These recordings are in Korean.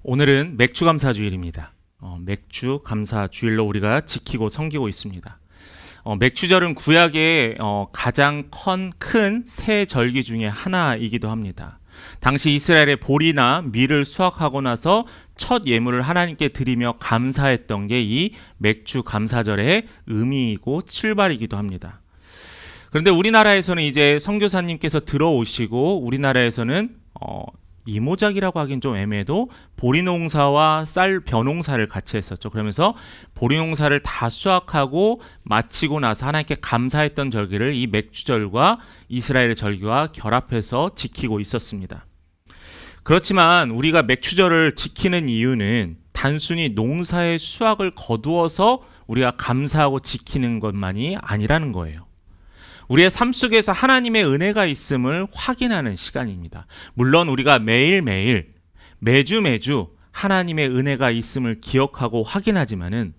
오늘은 맥주 감사 주일입니다. 맥주 감사 주일로 우리가 지키고 섬기고 있습니다. 맥주절은 구약의 가장 큰 새 절기 중에 하나이기도 합니다. 당시 이스라엘의 보리나 밀을 수확하고 나서 첫 예물을 하나님께 드리며 감사했던 게 이 맥주 감사절의 의미이고 출발이기도 합니다. 그런데 우리나라에서는 이제 선교사님께서 들어오시고 우리나라에서는 이모작이라고 하긴 좀 애매해도 보리농사와 쌀 벼농사를 같이 했었죠. 그러면서 보리농사를 다 수확하고 마치고 나서 하나님께 감사했던 절기를 이 맥주절과 이스라엘의 절기와 결합해서 지키고 있었습니다. 그렇지만 우리가 맥주절을 지키는 이유는 단순히 농사의 수확을 거두어서 우리가 감사하고 지키는 것만이 아니라는 거예요. 우리의 삶 속에서 하나님의 은혜가 있음을 확인하는 시간입니다. 물론 우리가 매일매일 매주 하나님의 은혜가 있음을 기억하고 확인하지만은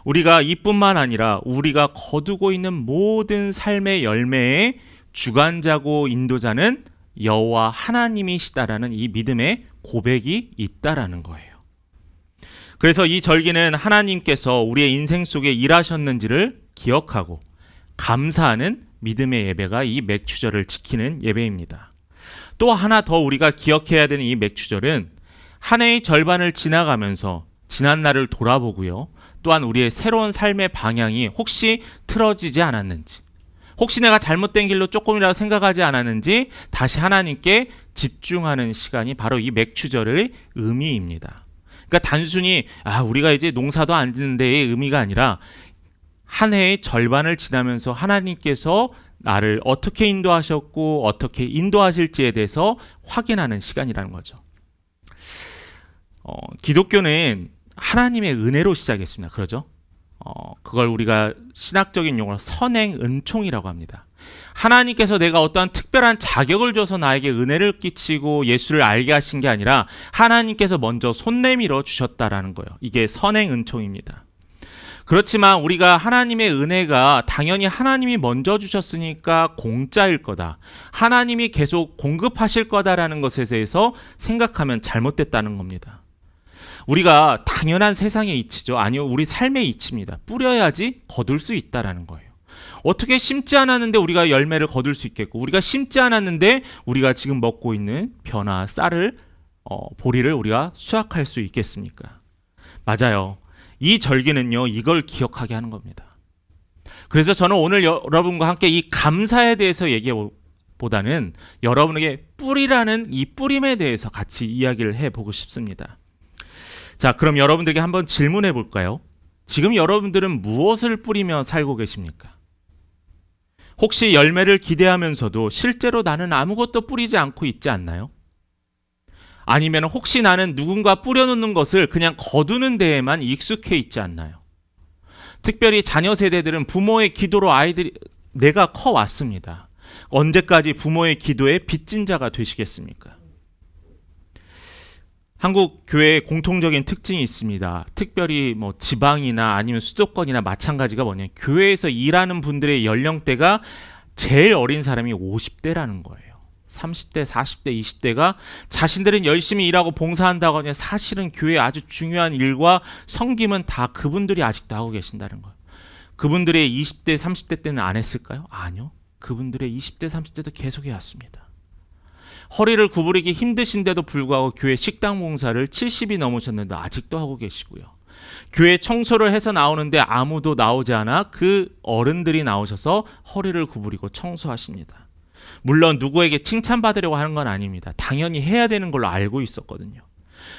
우리가 이뿐만 아니라 우리가 거두고 있는 모든 삶의 열매의 주관자고 인도자는 여호와 하나님이시다라는 이 믿음의 고백이 있다라는 거예요. 그래서 이 절기는 하나님께서 우리의 인생 속에 일하셨는지를 기억하고 감사하는 믿음의 예배가 이 맥주절을 지키는 예배입니다. 또 하나 더 우리가 기억해야 되는 이 맥주절은 한 해의 절반을 지나가면서 지난 날을 돌아보고요. 또한 우리의 새로운 삶의 방향이 혹시 틀어지지 않았는지, 혹시 내가 잘못된 길로 조금이라도 생각하지 않았는지 다시 하나님께 집중하는 시간이 바로 이 맥주절의 의미입니다. 그러니까 단순히 우리가 이제 농사도 안 짓는 데의 의미가 아니라 한 해의 절반을 지나면서 하나님께서 나를 어떻게 인도하셨고 어떻게 인도하실지에 대해서 확인하는 시간이라는 거죠. 기독교는 하나님의 은혜로 시작했습니다. 그러죠? 그걸 우리가 신학적인 용어로 선행 은총이라고 합니다. 하나님께서 내가 어떠한 특별한 자격을 줘서 나에게 은혜를 끼치고 예수를 알게 하신 게 아니라 하나님께서 먼저 손 내밀어 주셨다라는 거예요. 이게 선행 은총입니다. 그렇지만 우리가 하나님의 은혜가 당연히 하나님이 먼저 주셨으니까 공짜일 거다, 하나님이 계속 공급하실 거다라는 것에 대해서 생각하면 잘못됐다는 겁니다. 우리가 당연한 세상의 이치죠. 아니요, 우리 삶의 이치입니다. 뿌려야지 거둘 수 있다라는 거예요. 어떻게 심지 않았는데 우리가 열매를 거둘 수 있겠고, 우리가 심지 않았는데 우리가 지금 먹고 있는 벼나 쌀을 보리를 우리가 수확할 수 있겠습니까? 맞아요. 이 절기는요, 이걸 기억하게 하는 겁니다. 그래서 저는 오늘 여러분과 함께 이 감사에 대해서 얘기보다는 여러분에게 뿌리라는 이 뿌림에 대해서 같이 이야기를 해보고 싶습니다. 자, 그럼 여러분들에게 한번 질문해 볼까요? 지금 여러분들은 무엇을 뿌리며 살고 계십니까? 혹시 열매를 기대하면서도 실제로 나는 아무것도 뿌리지 않고 있지 않나요? 아니면 혹시 나는 누군가 뿌려놓는 것을 그냥 거두는 데에만 익숙해 있지 않나요? 특별히 자녀 세대들은 부모의 기도로 내가 커왔습니다. 언제까지 부모의 기도에 빚진 자가 되시겠습니까? 한국 교회의 공통적인 특징이 있습니다. 특별히 지방이나 아니면 수도권이나 마찬가지가 뭐냐면 교회에서 일하는 분들의 연령대가 제일 어린 사람이 50대라는 거예요. 30대, 40대, 20대가 자신들은 열심히 일하고 봉사한다고 하냐, 사실은 교회의 아주 중요한 일과 섬김은 다 그분들이 아직도 하고 계신다는 거예요. 그분들의 20대, 30대 때는 안 했을까요? 아니요. 그분들의 20대, 30대도 계속 해왔습니다. 허리를 구부리기 힘드신데도 불구하고 교회 식당 봉사를 70이 넘으셨는데 아직도 하고 계시고요. 교회 청소를 해서 나오는데 아무도 나오지 않아 그 어른들이 나오셔서 허리를 구부리고 청소하십니다. 물론 누구에게 칭찬받으려고 하는 건 아닙니다. 당연히 해야 되는 걸로 알고 있었거든요.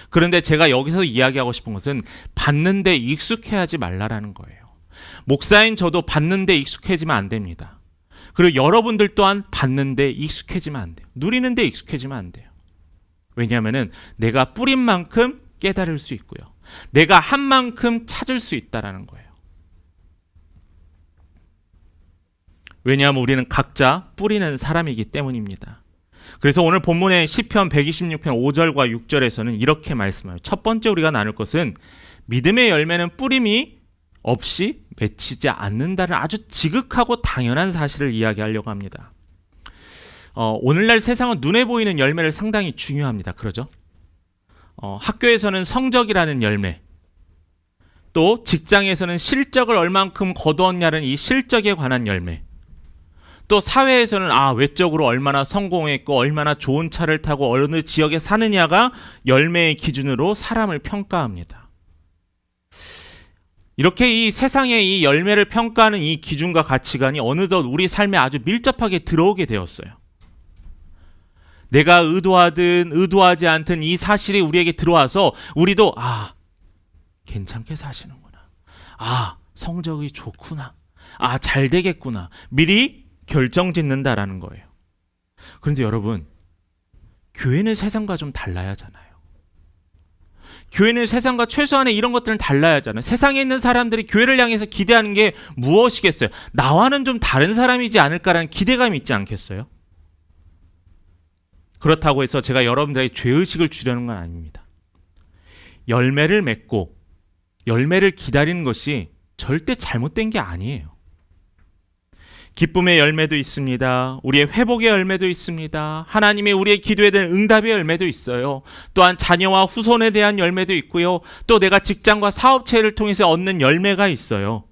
그런데 제가 여기서 이야기하고 싶은 것은 받는데 익숙해하지 말라라는 거예요. 목사인 저도 받는데 익숙해지면 안 됩니다. 그리고 여러분들 또한 받는데 익숙해지면 안 돼요. 누리는데 익숙해지면 안 돼요. 왜냐하면 내가 뿌린 만큼 깨달을 수 있고요. 내가 한 만큼 찾을 수 있다라는 거예요. 왜냐하면 우리는 각자 뿌리는 사람이기 때문입니다. 그래서 오늘 본문의 시편 126편 5절과 6절에서는 이렇게 말씀해요. 첫 번째 우리가 나눌 것은 믿음의 열매는 뿌림이 없이 맺히지 않는다는 아주 지극하고 당연한 사실을 이야기하려고 합니다. 오늘날 세상은 눈에 보이는 열매를 상당히 중요합니다. 그러죠? 학교에서는 성적이라는 열매, 또 직장에서는 실적을 얼만큼 거두었냐는 이 실적에 관한 열매, 또 사회에서는 외적으로 얼마나 성공했고 얼마나 좋은 차를 타고 어느 지역에 사느냐가 열매의 기준으로 사람을 평가합니다. 이렇게 이 세상의 이 열매를 평가하는 이 기준과 가치관이 어느덧 우리 삶에 아주 밀접하게 들어오게 되었어요. 내가 의도하든 의도하지 않든 이 사실이 우리에게 들어와서 우리도 괜찮게 사시는구나. 성적이 좋구나. 잘 되겠구나. 미리 결정짓는다라는 거예요. 그런데 여러분, 교회는 세상과 좀 달라야 하잖아요. 교회는 세상과 최소한의 이런 것들은 달라야 하잖아요. 세상에 있는 사람들이 교회를 향해서 기대하는 게 무엇이겠어요? 나와는 좀 다른 사람이지 않을까라는 기대감이 있지 않겠어요? 그렇다고 해서 제가 여러분들에게 죄의식을 주려는 건 아닙니다. 열매를 맺고 열매를 기다리는 것이 절대 잘못된 게 아니에요. 기쁨의 열매도 있습니다. 우리의 회복의 열매도 있습니다. 하나님의 우리의 기도에 대한 응답의 열매도 있어요. 또한 자녀와 후손에 대한 열매도 있고요. 또 내가 직장과 사업체를 통해서 얻는 열매가 있어요.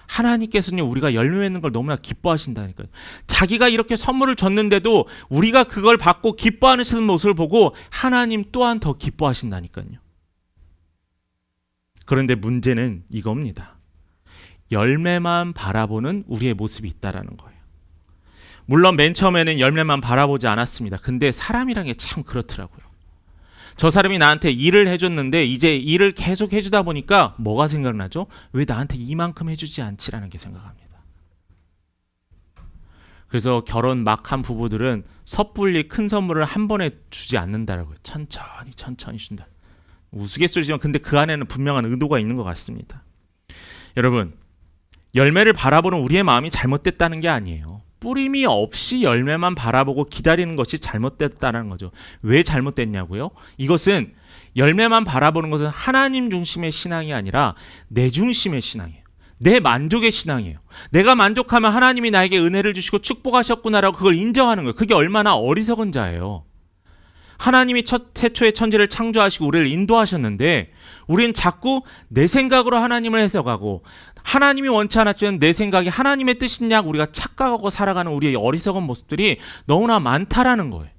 하나님께서는 우리가 열매 맺는 걸 너무나 기뻐하신다니까요. 자기가 이렇게 선물을 줬는데도 우리가 그걸 받고 기뻐하는 모습을 보고 하나님 또한 더 기뻐하신다니까요. 그런데 문제는 이겁니다. 열매만 바라보는 우리의 모습이 있다라는 거예요. 물론 맨 처음에는 열매만 바라보지 않았습니다. 근데 사람이란 게 참 그렇더라고요. 저 사람이 나한테 일을 해줬는데 이제 일을 계속 해주다 보니까 뭐가 생각나죠? 왜 나한테 이만큼 해주지 않지라는 게 생각합니다. 그래서 결혼 막 한 부부들은 섣불리 큰 선물을 한 번에 주지 않는다라고요. 천천히 준다. 우스갯소리지만 근데 그 안에는 분명한 의도가 있는 것 같습니다. 여러분, 열매를 바라보는 우리의 마음이 잘못됐다는 게 아니에요. 뿌림이 없이 열매만 바라보고 기다리는 것이 잘못됐다는 거죠. 왜 잘못됐냐고요? 이것은 열매만 바라보는 것은 하나님 중심의 신앙이 아니라 내 중심의 신앙이에요. 내 만족의 신앙이에요. 내가 만족하면 하나님이 나에게 은혜를 주시고 축복하셨구나라고 그걸 인정하는 거예요. 그게 얼마나 어리석은 자예요. 하나님이 태초에 천지를 창조하시고 우리를 인도하셨는데 우리는 자꾸 내 생각으로 하나님을 해석하고 하나님이 원치 않았지만 내 생각이 하나님의 뜻이냐 우리가 착각하고 살아가는 우리의 어리석은 모습들이 너무나 많다라는 거예요.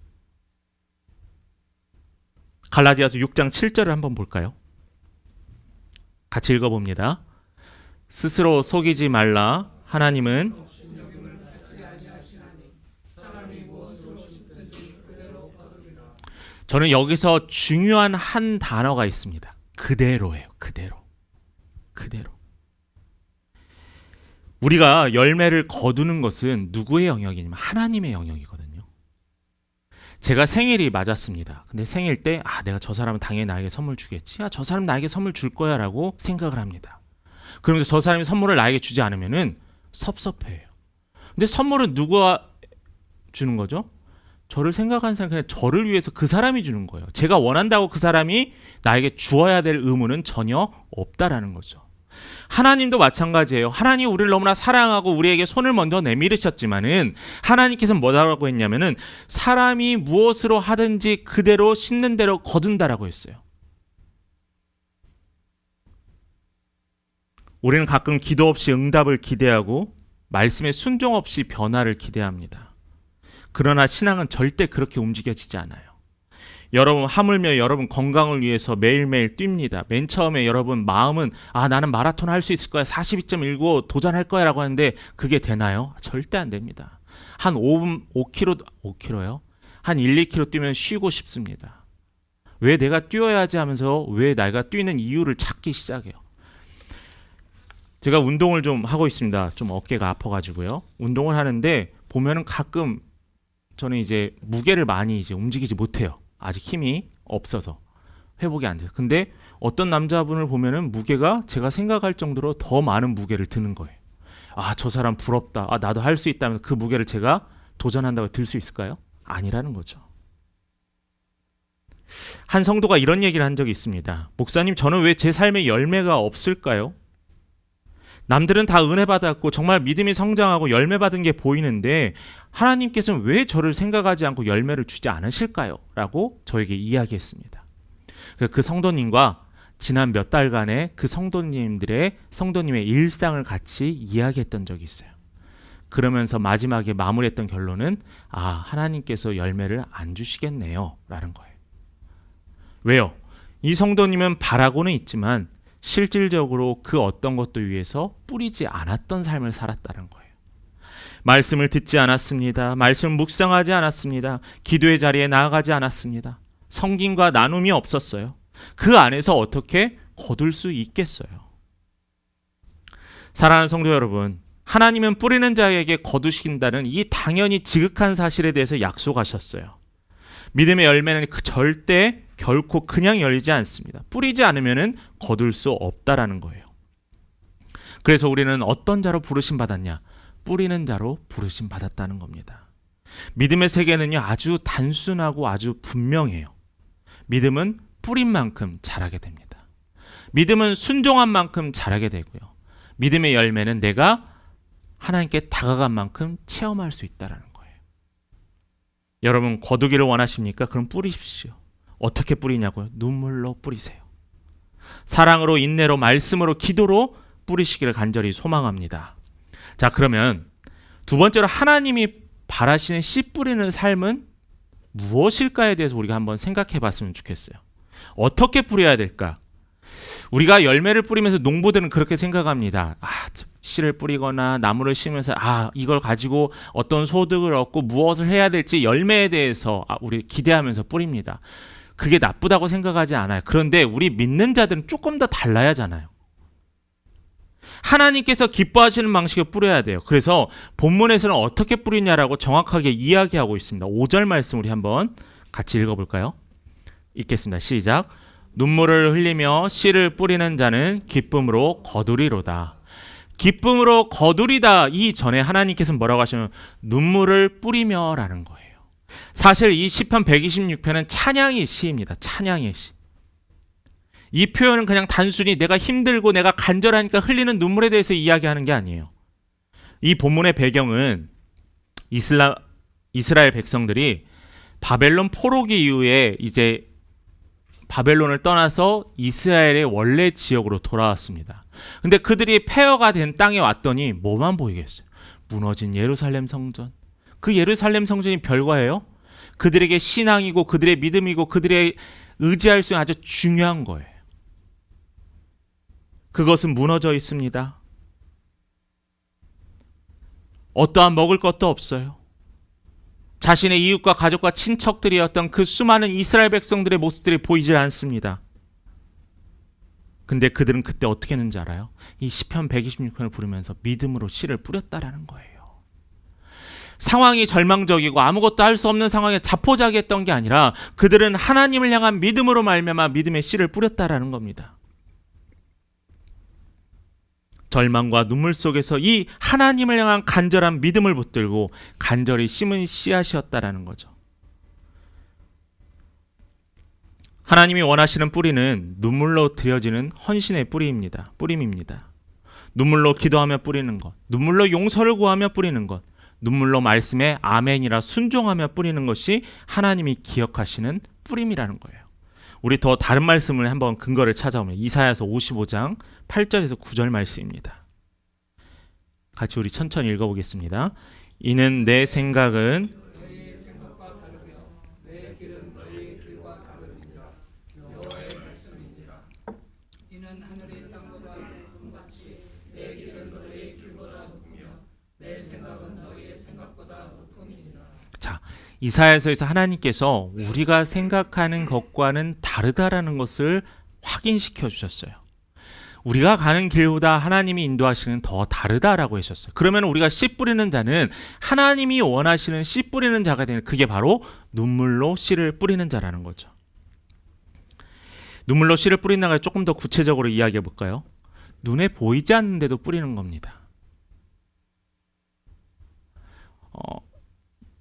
갈라디아서 6장 7절을 한번 볼까요? 같이 읽어봅니다. 스스로 속이지 말라. 하나님은 저는 여기서 중요한 한 단어가 있습니다. 그대로예요. 그대로. 우리가 열매를 거두는 것은 누구의 영역이냐면 하나님의 영역이거든요. 제가 생일이 맞았습니다. 근데 생일 때 내가 저 사람은 당연히 나에게 선물 주겠지. 저 사람 나에게 선물 줄 거야 라고 생각을 합니다. 그러면서 저 사람이 선물을 나에게 주지 않으면은 섭섭해요. 근데 선물은 누가 주는 거죠? 저를 생각하는 사람, 그냥 저를 위해서 그 사람이 주는 거예요. 제가 원한다고 그 사람이 나에게 주어야 될 의무는 전혀 없다라는 거죠. 하나님도 마찬가지예요. 하나님 우리를 너무나 사랑하고 우리에게 손을 먼저 내밀으셨지만은 하나님께서는 뭐라고 했냐면은 사람이 무엇으로 하든지 그대로 심는 대로 거둔다라고 했어요. 우리는 가끔 기도 없이 응답을 기대하고 말씀에 순종 없이 변화를 기대합니다. 그러나 신앙은 절대 그렇게 움직여지지 않아요. 여러분 하물며 여러분 건강을 위해서 매일매일 뜁니다. 맨 처음에 여러분 마음은 나는 마라톤 할 수 있을 거야. 42.19 도전할 거야 라고 하는데 그게 되나요? 절대 안 됩니다. 한 5km요? 한 1, 2km 뛰면 쉬고 싶습니다. 왜 내가 뛰어야지 하면서 왜 내가 뛰는 이유를 찾기 시작해요. 제가 운동을 좀 하고 있습니다. 좀 어깨가 아파가지고요. 운동을 하는데 보면은 가끔 저는 이제 무게를 많이 이제 움직이지 못해요. 아직 힘이 없어서 회복이 안 돼요. 근데 어떤 남자분을 보면은 무게가 제가 생각할 정도로 더 많은 무게를 드는 거예요. 저 사람 부럽다. 나도 할 수 있다면 그 무게를 제가 도전한다고 들 수 있을까요? 아니라는 거죠. 한 성도가 이런 얘기를 한 적이 있습니다. 목사님, 저는 왜 제 삶에 열매가 없을까요? 남들은 다 은혜 받았고 정말 믿음이 성장하고 열매 받은 게 보이는데 하나님께서는 왜 저를 생각하지 않고 열매를 주지 않으실까요? 라고 저에게 이야기했습니다. 그 성도님과 지난 몇 달간의 그 성도님의 일상을 같이 이야기했던 적이 있어요. 그러면서 마지막에 마무리했던 결론은 하나님께서 열매를 안 주시겠네요 라는 거예요. 왜요? 이 성도님은 바라고는 있지만 실질적으로 그 어떤 것도 위해서 뿌리지 않았던 삶을 살았다는 거예요. 말씀을 듣지 않았습니다. 말씀을 묵상하지 않았습니다. 기도의 자리에 나아가지 않았습니다. 성김과 나눔이 없었어요. 그 안에서 어떻게 거둘 수 있겠어요? 사랑하는 성도 여러분, 하나님은 뿌리는 자에게 거두신다는 이 당연히 지극한 사실에 대해서 약속하셨어요. 믿음의 열매는 절대 결코 그냥 열리지 않습니다. 뿌리지 않으면 거둘 수 없다라는 거예요. 그래서 우리는 어떤 자로 부르심 받았냐? 뿌리는 자로 부르심 받았다는 겁니다. 믿음의 세계는요, 아주 단순하고 아주 분명해요. 믿음은 뿌린 만큼 자라게 됩니다. 믿음은 순종한 만큼 자라게 되고요. 믿음의 열매는 내가 하나님께 다가간 만큼 체험할 수 있다는 거예요. 여러분, 거두기를 원하십니까? 그럼 뿌리십시오. 어떻게 뿌리냐고요? 눈물로 뿌리세요. 사랑으로, 인내로, 말씀으로, 기도로 뿌리시기를 간절히 소망합니다. 자, 그러면 두 번째로 하나님이 바라시는 씨 뿌리는 삶은 무엇일까에 대해서 우리가 한번 생각해 봤으면 좋겠어요. 어떻게 뿌려야 될까? 우리가 열매를 뿌리면서 농부들은 그렇게 생각합니다. 씨를 뿌리거나 나무를 심으면서 이걸 가지고 어떤 소득을 얻고 무엇을 해야 될지 열매에 대해서 우리 기대하면서 뿌립니다. 그게 나쁘다고 생각하지 않아요. 그런데 우리 믿는 자들은 조금 더 달라야잖아요. 하나님께서 기뻐하시는 방식을 뿌려야 돼요. 그래서 본문에서는 어떻게 뿌리냐라고 정확하게 이야기하고 있습니다. 5절 말씀 우리 한번 같이 읽어볼까요? 읽겠습니다. 시작. 눈물을 흘리며 씨를 뿌리는 자는 기쁨으로 거두리로다. 기쁨으로 거두리다 이전에 하나님께서는 뭐라고 하시면 눈물을 뿌리며 라는 거예요. 사실 이 시편 126편은 찬양의 시입니다. 찬양의 시. 이 표현은 그냥 단순히 내가 힘들고 내가 간절하니까 흘리는 눈물에 대해서 이야기하는 게 아니에요. 이 본문의 배경은 이스라엘 백성들이 바벨론 포로기 이후에 이제 바벨론을 떠나서 이스라엘의 원래 지역으로 돌아왔습니다. 근데 그들이 폐허가 된 땅에 왔더니 뭐만 보이겠어요? 무너진 예루살렘 성전. 그 예루살렘 성전이 별거예요? 그들에게 신앙이고 그들의 믿음이고 그들의 의지할 수 있는 아주 중요한 거예요. 그것은 무너져 있습니다. 어떠한 먹을 것도 없어요. 자신의 이웃과 가족과 친척들이었던 그 수많은 이스라엘 백성들의 모습들이 보이질 않습니다. 근데 그들은 그때 어떻게 했는지 알아요? 이 시편 126편을 부르면서 믿음으로 씨를 뿌렸다라는 거예요. 상황이 절망적이고 아무것도 할 수 없는 상황에 자포자기했던 게 아니라 그들은 하나님을 향한 믿음으로 말미암아 믿음의 씨를 뿌렸다라는 겁니다. 절망과 눈물 속에서 이 하나님을 향한 간절한 믿음을 붙들고 간절히 심은 씨앗이었다라는 거죠. 하나님이 원하시는 뿌리는 눈물로 드려지는 헌신의 뿌림입니다. 눈물로 기도하며 뿌리는 것, 눈물로 용서를 구하며 뿌리는 것, 눈물로 말씀에 아멘이라 순종하며 뿌리는 것이 하나님이 기억하시는 뿌림이라는 거예요. 우리 더 다른 말씀을 한번 근거를 찾아오면 이사야서 55장 8절에서 9절 말씀입니다. 같이 우리 천천히 읽어보겠습니다. 이는 내 생각은 이는 하늘의 땅보다 높음같이 내 길은 너희의 길보다 높으며 내 생각은 너희의 생각보다 높음이니라. 자, 이사야서에서 하나님께서 우리가 생각하는 것과는 다르다라는 것을 확인시켜 주셨어요. 우리가 가는 길보다 하나님이 인도하시는 더 다르다라고 하셨어요. 그러면 우리가 씨 뿌리는 자는 하나님이 원하시는 씨 뿌리는 자가 되는, 그게 바로 눈물로 씨를 뿌리는 자라는 거죠. 눈물로 씨를 뿌리는 자를 조금 더 구체적으로 이야기해 볼까요? 눈에 보이지 않는데도 뿌리는 겁니다.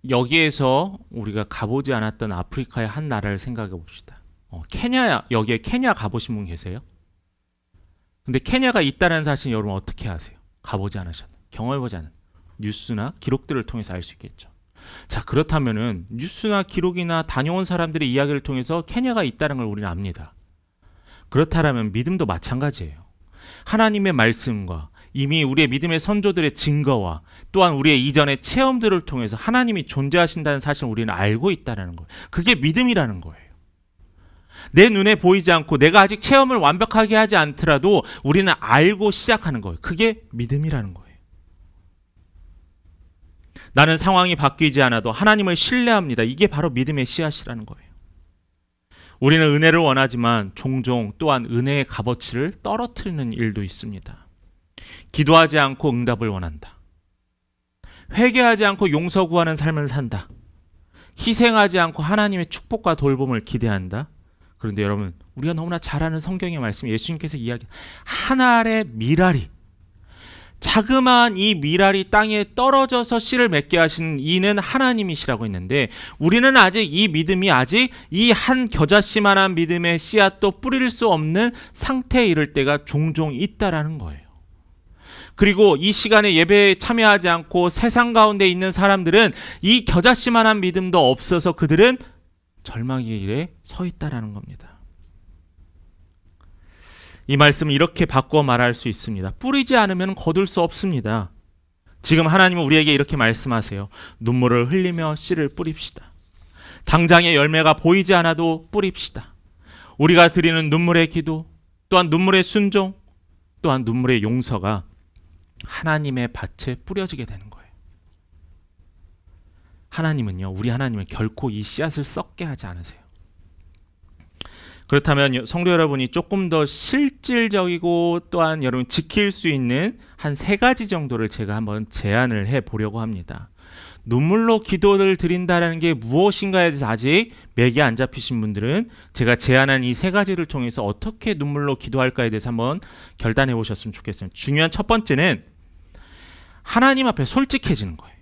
여기에서 우리가 가보지 않았던 아프리카의 한 나라를 생각해 봅시다. 여기에 케냐 가보신 분 계세요? 근데 케냐가 있다는 사실 여러분 어떻게 아세요? 가보지 않으셨나요? 경험해보지 않은 뉴스나 기록들을 통해서 알 수 있겠죠. 자, 그렇다면은 뉴스나 기록이나 다녀온 사람들의 이야기를 통해서 케냐가 있다는 걸 우리는 압니다. 그렇다면 믿음도 마찬가지예요. 하나님의 말씀과 이미 우리의 믿음의 선조들의 증거와 또한 우리의 이전의 체험들을 통해서 하나님이 존재하신다는 사실을 우리는 알고 있다는 거예요. 그게 믿음이라는 거예요. 내 눈에 보이지 않고 내가 아직 체험을 완벽하게 하지 않더라도 우리는 알고 시작하는 거예요. 그게 믿음이라는 거예요. 나는 상황이 바뀌지 않아도 하나님을 신뢰합니다. 이게 바로 믿음의 씨앗이라는 거예요. 우리는 은혜를 원하지만 종종 또한 은혜의 값어치를 떨어뜨리는 일도 있습니다. 기도하지 않고 응답을 원한다. 회개하지 않고 용서 구하는 삶을 산다. 희생하지 않고 하나님의 축복과 돌봄을 기대한다. 그런데 여러분, 우리가 너무나 잘 아는 성경의 말씀, 예수님께서 이야기, 한 알의 미랄이, 자그마한 이 미랄이 땅에 떨어져서 씨를 맺게 하시는 이는 하나님이시라고 했는데, 우리는 아직 이 믿음이 아직 이 한 겨자씨만한 믿음의 씨앗도 뿌릴 수 없는 상태에 이를 때가 종종 있다라는 거예요. 그리고 이 시간에 예배에 참여하지 않고 세상 가운데 있는 사람들은 이 겨자씨만한 믿음도 없어서 그들은 절망의 길에 서 있다라는 겁니다. 이 말씀을 이렇게 바꿔 말할 수 있습니다. 뿌리지 않으면 거둘 수 없습니다. 지금 하나님은 우리에게 이렇게 말씀하세요. 눈물을 흘리며 씨를 뿌립시다. 당장의 열매가 보이지 않아도 뿌립시다. 우리가 드리는 눈물의 기도, 또한 눈물의 순종, 또한 눈물의 용서가 하나님의 밭에 뿌려지게 되는 거예요. 하나님은요, 우리 하나님은 결코 이 씨앗을 썩게 하지 않으세요. 그렇다면 성도 여러분이 조금 더 실질적이고 또한 여러분 지킬 수 있는 한 3가지 정도를 제가 한번 제안을 해 보려고 합니다. 눈물로 기도를 드린다는 게 무엇인가에 대해서 아직 맥이 안 잡히신 분들은 제가 제안한 이 3가지를 통해서 어떻게 눈물로 기도할까에 대해서 한번 결단해 보셨으면 좋겠습니다. 중요한 첫 번째는 하나님 앞에 솔직해지는 거예요.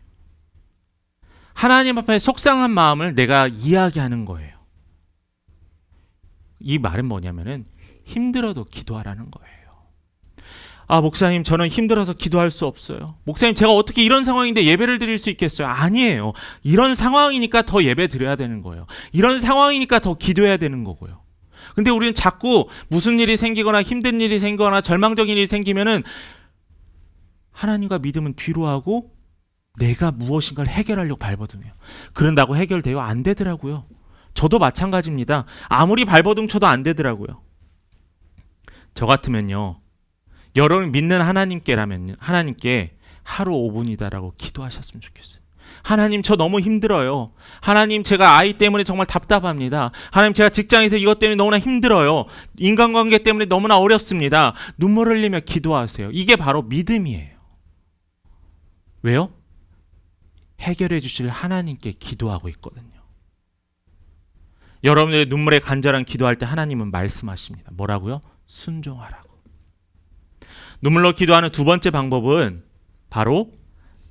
하나님 앞에 속상한 마음을 내가 이야기하는 거예요. 이 말은 뭐냐면은 힘들어도 기도하라는 거예요. 아, 목사님, 저는 힘들어서 기도할 수 없어요. 목사님, 제가 어떻게 이런 상황인데 예배를 드릴 수 있겠어요? 아니에요. 이런 상황이니까 더 예배 드려야 되는 거예요. 이런 상황이니까 더 기도해야 되는 거고요. 근데 우리는 자꾸 무슨 일이 생기거나 힘든 일이 생기거나 절망적인 일이 생기면은 하나님과 믿음은 뒤로 하고 내가 무엇인가를 해결하려고 발버둥해요. 그런다고 해결돼요? 안 되더라고요. 저도 마찬가지입니다. 아무리 발버둥 쳐도 안 되더라고요. 저 같으면요, 여러분 믿는 하나님께라면 하나님께 하루 5분이다라고 기도하셨으면 좋겠어요. 하나님, 저 너무 힘들어요. 하나님, 제가 아이 때문에 정말 답답합니다. 하나님, 제가 직장에서 이것 때문에 너무나 힘들어요. 인간관계 때문에 너무나 어렵습니다. 눈물 흘리며 기도하세요. 이게 바로 믿음이에요. 왜요? 해결해 주실 하나님께 기도하고 있거든요. 여러분들의 눈물에 간절한 기도할 때 하나님은 말씀하십니다. 뭐라고요? 순종하라고. 눈물로 기도하는 2번째 방법은 바로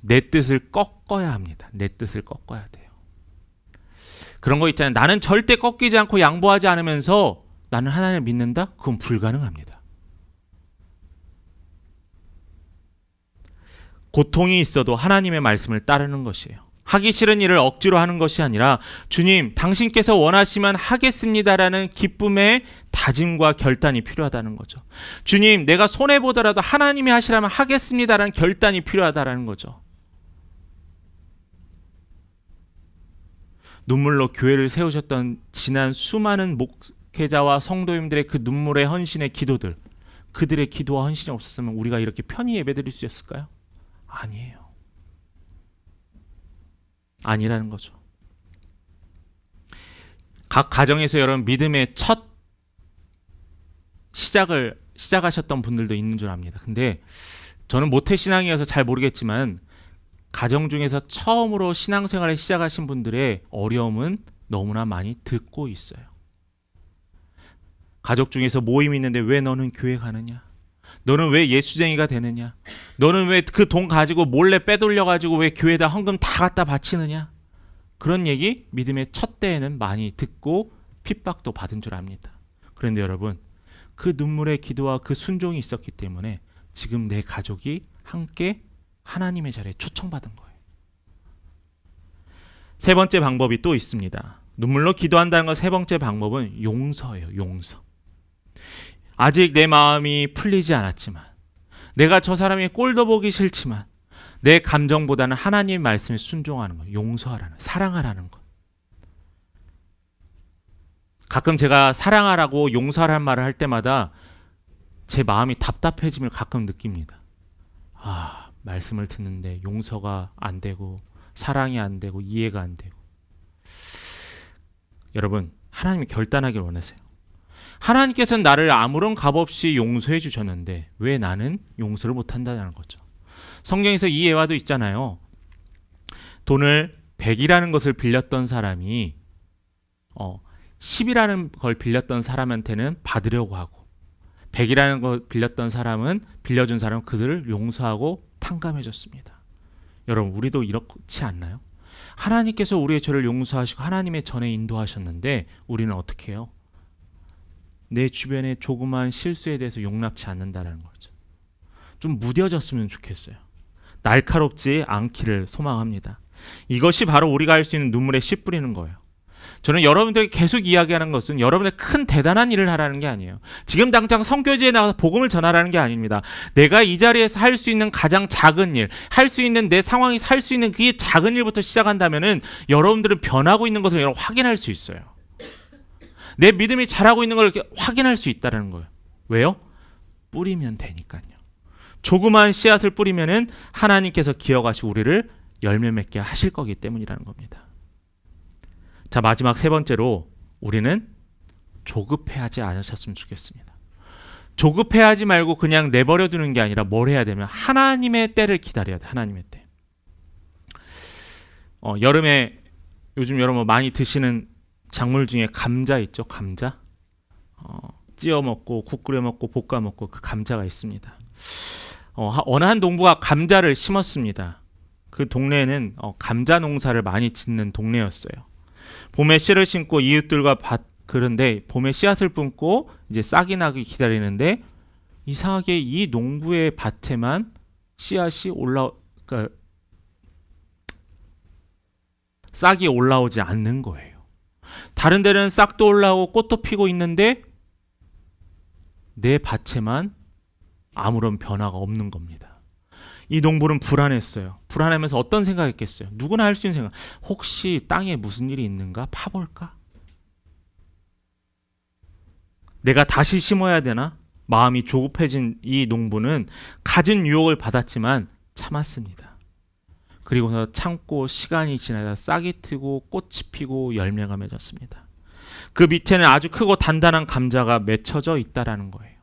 내 뜻을 꺾어야 합니다. 내 뜻을 꺾어야 돼요. 그런 거 있잖아요. 나는 절대 꺾이지 않고 양보하지 않으면서 나는 하나님을 믿는다? 그건 불가능합니다. 고통이 있어도 하나님의 말씀을 따르는 것이에요. 하기 싫은 일을 억지로 하는 것이 아니라 주님, 당신께서 원하시면 하겠습니다라는 기쁨의 다짐과 결단이 필요하다는 거죠. 주님, 내가 손해보더라도 하나님이 하시라면 하겠습니다라는 결단이 필요하다는 거죠. 눈물로 교회를 세우셨던 지난 수많은 목회자와 성도님들의 그 눈물의 헌신의 기도들, 그들의 기도와 헌신이 없었으면 우리가 이렇게 편히 예배드릴 수 있었을까요? 아니에요. 아니라는 거죠. 각 가정에서 여러분 믿음의 첫 시작하셨던 분들도 있는 줄 압니다. 근데 저는 모태신앙이어서 잘 모르겠지만 가정 중에서 처음으로 신앙생활을 시작하신 분들의 어려움은 너무나 많이 듣고 있어요. 가족 중에서 모임이 있는데 왜 너는 교회 가느냐? 너는 왜 예수쟁이가 되느냐? 너는 왜 그 돈 가지고 몰래 빼돌려가지고 왜 교회에다 헌금 다 갖다 바치느냐? 그런 얘기 믿음의 첫 때에는 많이 듣고 핍박도 받은 줄 압니다. 그런데 여러분, 그 눈물의 기도와 그 순종이 있었기 때문에 지금 내 가족이 함께 하나님의 자리에 초청받은 거예요. 3번째 방법이 또 있습니다. 눈물로 기도한다는 것 3번째 방법은 용서예요. 용서. 아직 내 마음이 풀리지 않았지만, 내가 저 사람의 꼴도 보기 싫지만 내 감정보다는 하나님의 말씀에 순종하는 것, 용서하라는, 사랑하라는 것. 가끔 제가 사랑하라고 용서하라는 말을 할 때마다 제 마음이 답답해짐을 가끔 느낍니다. 아, 말씀을 듣는데 용서가 안 되고 사랑이 안 되고 이해가 안 되고. 여러분, 하나님이 결단하길 원하세요. 하나님께서는 나를 아무런 값 없이 용서해 주셨는데 왜 나는 용서를 못한다는 거죠. 성경에서 이 예화도 있잖아요. 돈을 100이라는 것을 빌렸던 사람이 10이라는 걸 빌렸던 사람한테는 받으려고 하고, 100이라는 걸 빌렸던 사람은, 빌려준 사람은 그들을 용서하고 탕감해 줬습니다. 여러분, 우리도 이렇지 않나요? 하나님께서 우리의 죄를 용서하시고 하나님의 전에 인도하셨는데 우리는 어떻게 해요? 내 주변의 조그만 실수에 대해서 용납치 않는다는 거죠. 좀 무뎌졌으면 좋겠어요. 날카롭지 않기를 소망합니다. 이것이 바로 우리가 할 수 있는 눈물에 씨 뿌리는 거예요. 저는 여러분들에게 계속 이야기하는 것은 여러분의 큰 대단한 일을 하라는 게 아니에요. 지금 당장 선교지에 나가서 복음을 전하라는 게 아닙니다. 내가 이 자리에서 할 수 있는 가장 작은 일, 할 수 있는 내 상황이 할 수 있는 그게 작은 일부터 시작한다면은 여러분들은 변하고 있는 것을 여러분 확인할 수 있어요. 내 믿음이 자라고 있는 걸 이렇게 확인할 수 있다는 거예요. 왜요? 뿌리면 되니까요. 조그만 씨앗을 뿌리면은 하나님께서 기어가시고 우리를 열매 맺게 하실 거기 때문이라는 겁니다. 자, 마지막 세 번째로 우리는 조급해하지 않으셨으면 좋겠습니다. 조급해하지 말고 그냥 내버려 두는 게 아니라 뭘 해야 되면 하나님의 때를 기다려야 돼. 하나님의 때. 여름에 요즘 여러분 많이 드시는 작물 중에 감자 있죠? 감자. 찌어 먹고 국 끓여 먹고 볶아 먹고 그 감자가 있습니다. 어느 한 농부가 감자를 심었습니다. 그 동네에는 감자 농사를 많이 짓는 동네였어요. 봄에 씨를 심고 이웃들과 그런데 봄에 씨앗을 뿜고 이제 싹이 나기 기다리는데 이상하게 이 농부의 밭에만 씨앗이 그러니까 싹이 올라오지 않는 거예요. 다른 데는 싹도 올라오고 꽃도 피고 있는데 내 밭에만 아무런 변화가 없는 겁니다. 이 농부는 불안했어요. 불안하면서 어떤 생각했겠어요? 누구나 할 수 있는 생각. 혹시 땅에 무슨 일이 있는가? 파볼까? 내가 다시 심어야 되나? 마음이 조급해진 이 농부는 갖은 유혹을 받았지만 참았습니다. 그리고서 참고 시간이 지나다 싹이 트고 꽃이 피고 열매가 맺었습니다. 그 밑에는 아주 크고 단단한 감자가 맺혀져 있다라는 거예요.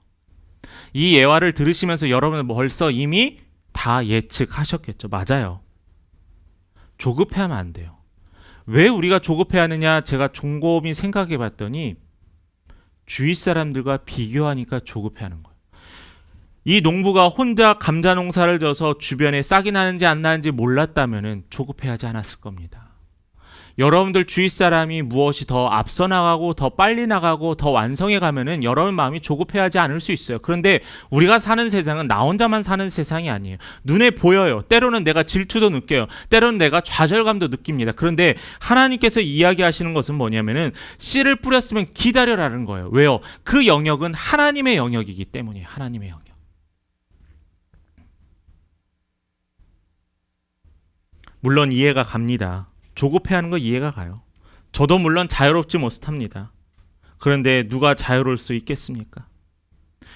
이 예화를 들으시면서 여러분은 벌써 이미 다 예측하셨겠죠. 맞아요. 조급해하면 안 돼요. 왜 우리가 조급해하느냐? 제가 곰곰이 생각해 봤더니 주위 사람들과 비교하니까 조급해하는 거예요. 이 농부가 혼자 감자 농사를 져서 주변에 싹이 나는지 안 나는지 몰랐다면 조급해하지 않았을 겁니다. 여러분들 주위 사람이 무엇이 더 앞서 나가고 더 빨리 나가고 더 완성해 가면은 여러분 마음이 조급해하지 않을 수 있어요. 그런데 우리가 사는 세상은 나 혼자만 사는 세상이 아니에요. 눈에 보여요. 때로는 내가 질투도 느껴요. 때로는 내가 좌절감도 느낍니다. 그런데 하나님께서 이야기하시는 것은 뭐냐면은 씨를 뿌렸으면 기다려라는 거예요. 왜요? 그 영역은 하나님의 영역이기 때문이에요. 하나님의 영역. 물론 이해가 갑니다. 조급해하는 거 이해가 가요. 저도 물론 자유롭지 못합니다. 그런데 누가 자유로울 수 있겠습니까?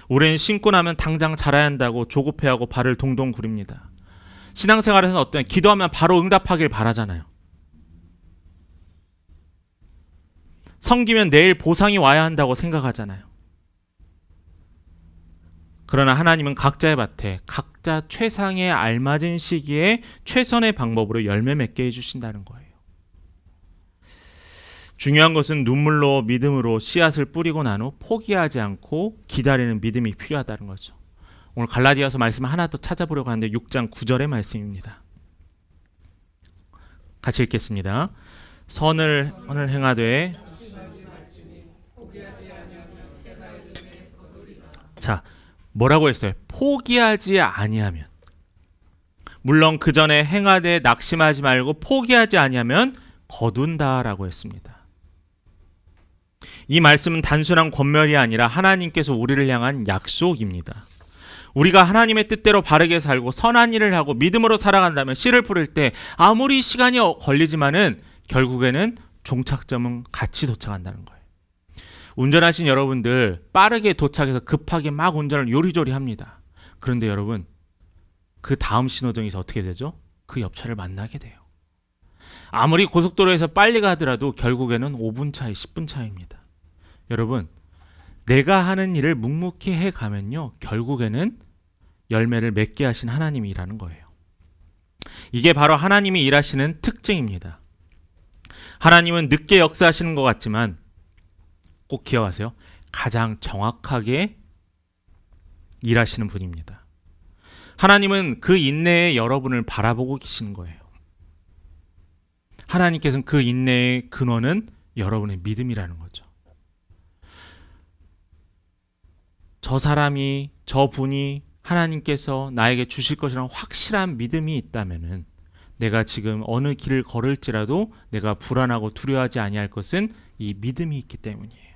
우리는 신고 나면 당장 자라야 한다고 조급해하고 발을 동동 구립니다. 신앙생활에서는 어떠냐? 기도하면 바로 응답하길 바라잖아요. 섬기면 내일 보상이 와야 한다고 생각하잖아요. 그러나 하나님은 각자의 밭에 각자 최상에 알맞은 시기에 최선의 방법으로 열매 맺게 해주신다는 거예요. 중요한 것은 눈물로 믿음으로 씨앗을 뿌리고 난 후 포기하지 않고 기다리는 믿음이 필요하다는 거죠. 오늘 갈라디아서 말씀을 하나 더 찾아보려고 하는데 6장 9절의 말씀입니다. 같이 읽겠습니다. 선을 행하되 자, 뭐라고 했어요? 포기하지 아니하면. 물론 그 전에 행하되 낙심하지 말고 포기하지 아니하면 거둔다라고 했습니다. 이 말씀은 단순한 권면이 아니라 하나님께서 우리를 향한 약속입니다. 우리가 하나님의 뜻대로 바르게 살고 선한 일을 하고 믿음으로 살아간다면 씨를 뿌릴 때 아무리 시간이 걸리지만은 결국에는 종착점은 같이 도착한다는 거예요. 운전하신 여러분들 빠르게 도착해서 급하게 막 운전을 요리조리 합니다. 그런데 여러분, 그 다음 신호등에서 어떻게 되죠? 그 옆차를 만나게 돼요. 아무리 고속도로에서 빨리 가더라도 결국에는 5분 차이, 10분 차이입니다. 여러분, 내가 하는 일을 묵묵히 해가면요, 결국에는 열매를 맺게 하신 하나님이라는 거예요. 이게 바로 하나님이 일하시는 특징입니다. 하나님은 늦게 역사하시는 것 같지만 꼭 기억하세요. 가장 정확하게 일하시는 분입니다. 하나님은 그 인내에 여러분을 바라보고 계시는 거예요. 하나님께서는 그 인내의 근원은 여러분의 믿음이라는 거죠. 저분이 하나님께서 나에게 주실 것이라는 확실한 믿음이 있다면은 내가 지금 어느 길을 걸을지라도 내가 불안하고 두려워하지 아니할 것은 이 믿음이 있기 때문이에요.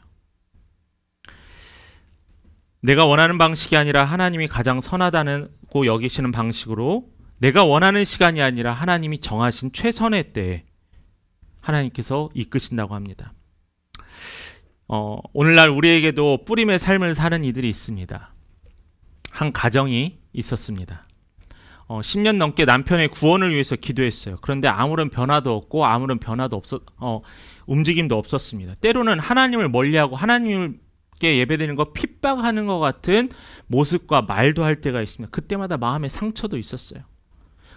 내가 원하는 방식이 아니라 하나님이 가장 선하다고 여기시는 방식으로 내가 원하는 시간이 아니라 하나님이 정하신 최선의 때에 하나님께서 이끄신다고 합니다. 오늘날 우리에게도 뿌림의 삶을 사는 이들이 있습니다. 한 가정이 있었습니다. 10년 넘게 남편의 구원을 위해서 기도했어요. 그런데 아무런 변화도 없고 움직임도 없었습니다. 때로는 하나님을 멀리하고 하나님께 예배드리는 거 핍박하는 것 같은 모습과 말도 할 때가 있습니다. 그때마다 마음의 상처도 있었어요.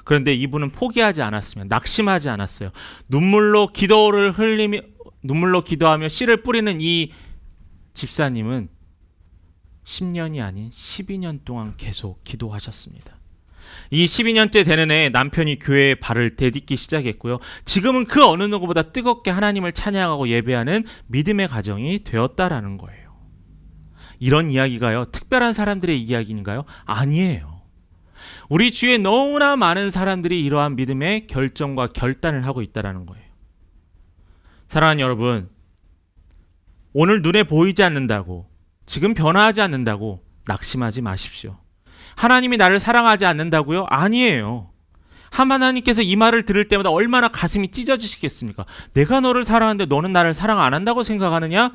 그런데 이분은 포기하지 않았으면 낙심하지 않았어요. 눈물로 기도하며 씨를 뿌리는 이 집사님은 10년이 아닌 12년 동안 계속 기도하셨습니다. 이 12년째 되는 해 남편이 교회에 발을 디딛기 시작했고요. 지금은 그 어느 누구보다 뜨겁게 하나님을 찬양하고 예배하는 믿음의 가정이 되었다라는 거예요. 이런 이야기가요, 특별한 사람들의 이야기인가요? 아니에요. 우리 주위에 너무나 많은 사람들이 이러한 믿음의 결정과 결단을 하고 있다는 거예요. 사랑하는 여러분, 오늘 눈에 보이지 않는다고, 지금 변화하지 않는다고 낙심하지 마십시오. 하나님이 나를 사랑하지 않는다고요? 아니에요. 하나님께서 이 말을 들을 때마다 얼마나 가슴이 찢어지시겠습니까? 내가 너를 사랑하는데 너는 나를 사랑 안 한다고 생각하느냐?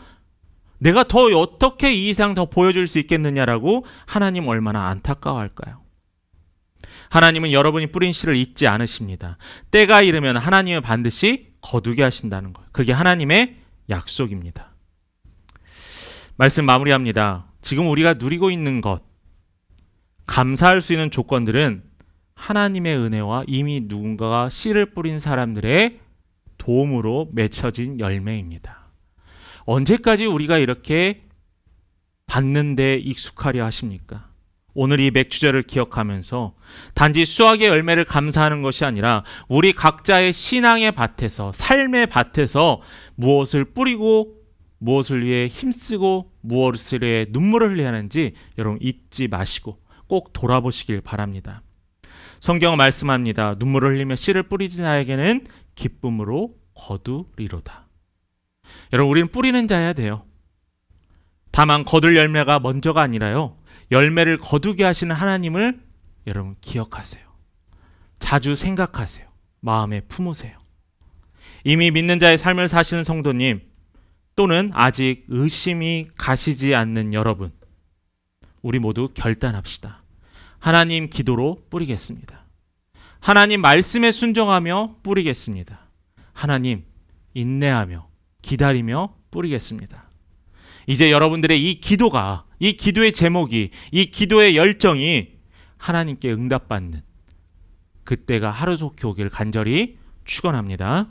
내가 더 어떻게 이 이상 더 보여줄 수 있겠느냐라고 하나님 얼마나 안타까워할까요? 하나님은 여러분이 뿌린 씨를 잊지 않으십니다. 때가 이르면 하나님은 반드시 거두게 하신다는 거예요. 그게 하나님의 약속입니다. 말씀 마무리합니다. 지금 우리가 누리고 있는 것, 감사할 수 있는 조건들은 하나님의 은혜와 이미 누군가가 씨를 뿌린 사람들의 도움으로 맺혀진 열매입니다. 언제까지 우리가 이렇게 받는 데 익숙하려 하십니까? 오늘 이 맥주절을 기억하면서 단지 수확의 열매를 감사하는 것이 아니라 우리 각자의 신앙의 밭에서, 삶의 밭에서 무엇을 뿌리고 무엇을 위해 힘쓰고 무엇을 위해 눈물을 흘려야 하는지 여러분 잊지 마시고 꼭 돌아보시길 바랍니다. 성경은 말씀합니다. 눈물을 흘리며 씨를 뿌리는 자에게는 기쁨으로 거두리로다. 여러분, 우리는 뿌리는 자여야 돼요. 다만 거둘 열매가 먼저가 아니라요, 열매를 거두게 하시는 하나님을 여러분 기억하세요. 자주 생각하세요. 마음에 품으세요. 이미 믿는 자의 삶을 사시는 성도님, 또는 아직 의심이 가시지 않는 여러분, 우리 모두 결단합시다. 하나님 기도로 뿌리겠습니다. 하나님 말씀에 순종하며 뿌리겠습니다. 하나님 인내하며 기다리며 뿌리겠습니다. 이제 여러분들의 이 기도가, 이 기도의 제목이, 이 기도의 열정이 하나님께 응답받는 그때가 하루속히 오길 간절히 축원합니다.